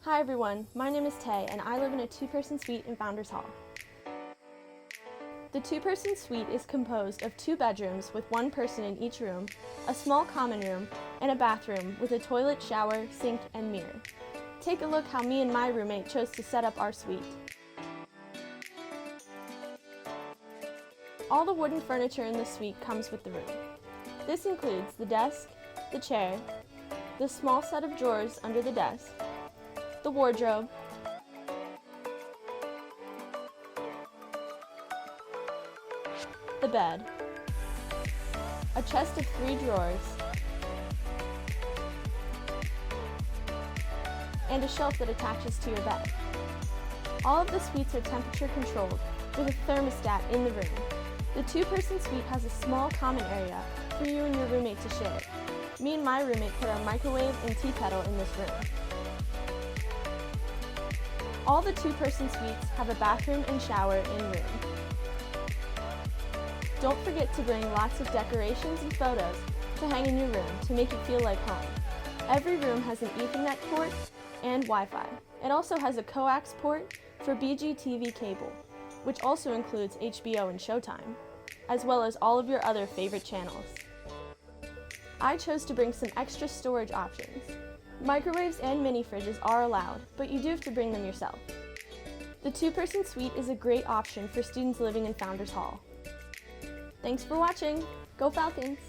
Hi everyone, my name is Tay and I live in a two-person suite in Founders Hall. The two-person suite is composed of 2 bedrooms with 1 person in each room, a small common room, and a bathroom with a toilet, shower, sink, and mirror. Take a look how me and my roommate chose to set up our suite. All the wooden furniture in the suite comes with the room. This includes the desk, the chair, the small set of drawers under the desk, the wardrobe, the bed, a chest of 3 drawers, and a shelf that attaches to your bed. All of the suites are temperature controlled with a thermostat in the room. The two-person suite has a small common area for you and your roommate to share. Me and my roommate put our microwave and tea kettle in this room. All the two-person suites have a bathroom and shower in room. Don't forget to bring lots of decorations and photos to hang in your room to make it feel like home. Every room has an Ethernet port and Wi-Fi. It also has a coax port for BGTV Cable, which also includes HBO and Showtime, as well as all of your other favorite channels. I chose to bring some extra storage options. Microwaves and mini fridges are allowed, but you do have to bring them yourself. The two-person suite is a great option for students living in Founders Hall. Thanks for watching. Go Falcons!